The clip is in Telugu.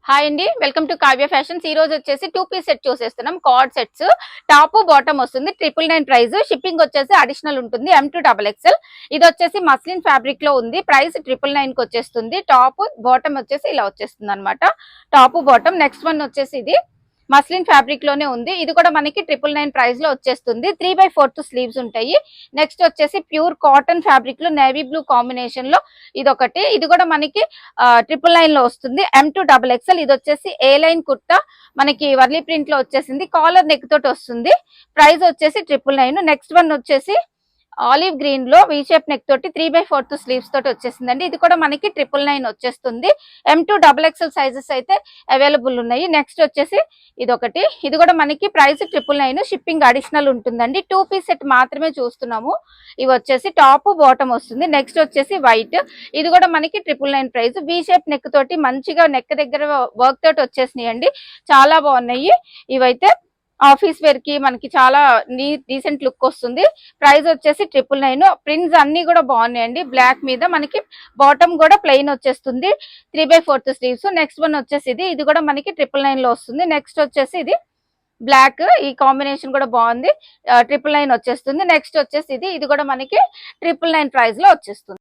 హాయ్ అండి, వెల్కమ్ టు కావ్య ఫ్యాషన్స్. ఈ రోజు వచ్చేసి 2 పీస్ సెట్ చూసేస్తున్నాం. కార్డ్ సెట్స్ టాప్ బాటమ్ వస్తుంది. 999 ప్రైస్. షిప్పింగ్ వచ్చేసి అడిషనల్ ఉంటుంది. M2XXL. ఇది వచ్చేసి మస్లిన్ ఫ్యాబ్రిక్ లో ఉంది. ప్రైస్ 999 కి వచ్చేస్తుంది. టాప్ బాటమ్ వచ్చేసి ఇలా వచ్చేస్తుంది అనమాట. Top bottom. నెక్స్ట్ వన్ వచ్చేసి ఇది మస్లిన్ ఫ్యాబ్రిక్ లోనే ఉంది. ఇది కూడా మనకి 999 ప్రైస్ లో వచ్చేస్తుంది. 3/4 స్లీవ్స్ ఉంటాయి. నెక్స్ట్ వచ్చేసి ప్యూర్ కాటన్ ఫ్యాబ్రిక్ లో నేవీ బ్లూ కాంబినేషన్ లో ఇదొకటి. ఇది కూడా మనకి 999 లో వస్తుంది. M2XXL. ఇది వచ్చేసి ఏ లైన్ కుర్తా మనకి వర్లీ ప్రింట్ లో వచ్చేసింది. కాలర్ నెక్ తోటి వస్తుంది. ప్రైస్ వచ్చేసి 999. నెక్స్ట్ వన్ వచ్చేసి ఆలివ్ గ్రీన్ లో వీ షేప్ నెక్ తోటి 3/4 స్లీవ్స్ తోటి వచ్చేసిందండి. ఇది కూడా మనకి 999 వచ్చేస్తుంది. M2XXL సైజెస్ అయితే అవైలబుల్ ఉన్నాయి. నెక్స్ట్ వచ్చేసి ఇదొకటి. ఇది కూడా మనకి ప్రైస్ 999. షిప్పింగ్ అడిషనల్ ఉంటుందండి. 2 పీస్ సెట్ మాత్రమే చూస్తున్నాము. ఇవి వచ్చేసి టాప్ బాటమ్ వస్తుంది. నెక్స్ట్ వచ్చేసి వైట్. ఇది కూడా మనకి 999 ప్రైస్. వీ షేప్ నెక్ తోటి మంచిగా నెక్ దగ్గర వర్క్ తోటి వచ్చేసినాయి అండి. చాలా బాగున్నాయి. ఇవైతే ఆఫీస్ వేర్ కి మనకి చాలా డీసెంట్ లుక్ వస్తుంది. ప్రైస్ వచ్చేసి 999. ప్రింట్స్ అన్ని కూడా బాగున్నాయండి. బ్లాక్ మీద మనకి బాటమ్ కూడా ప్లెయిన్ వచ్చేస్తుంది. 3/4 స్లీవ్స్. నెక్స్ట్ వన్ వచ్చేసి ఇది కూడా మనకి 999 లో వస్తుంది. నెక్స్ట్ వచ్చేసి ఇది బ్లాక్. ఈ కాంబినేషన్ కూడా బాగుంది. 999 వచ్చేస్తుంది. నెక్స్ట్ వచ్చేసి ఇది కూడా మనకి 999 ప్రైస్ లో వచ్చేస్తుంది.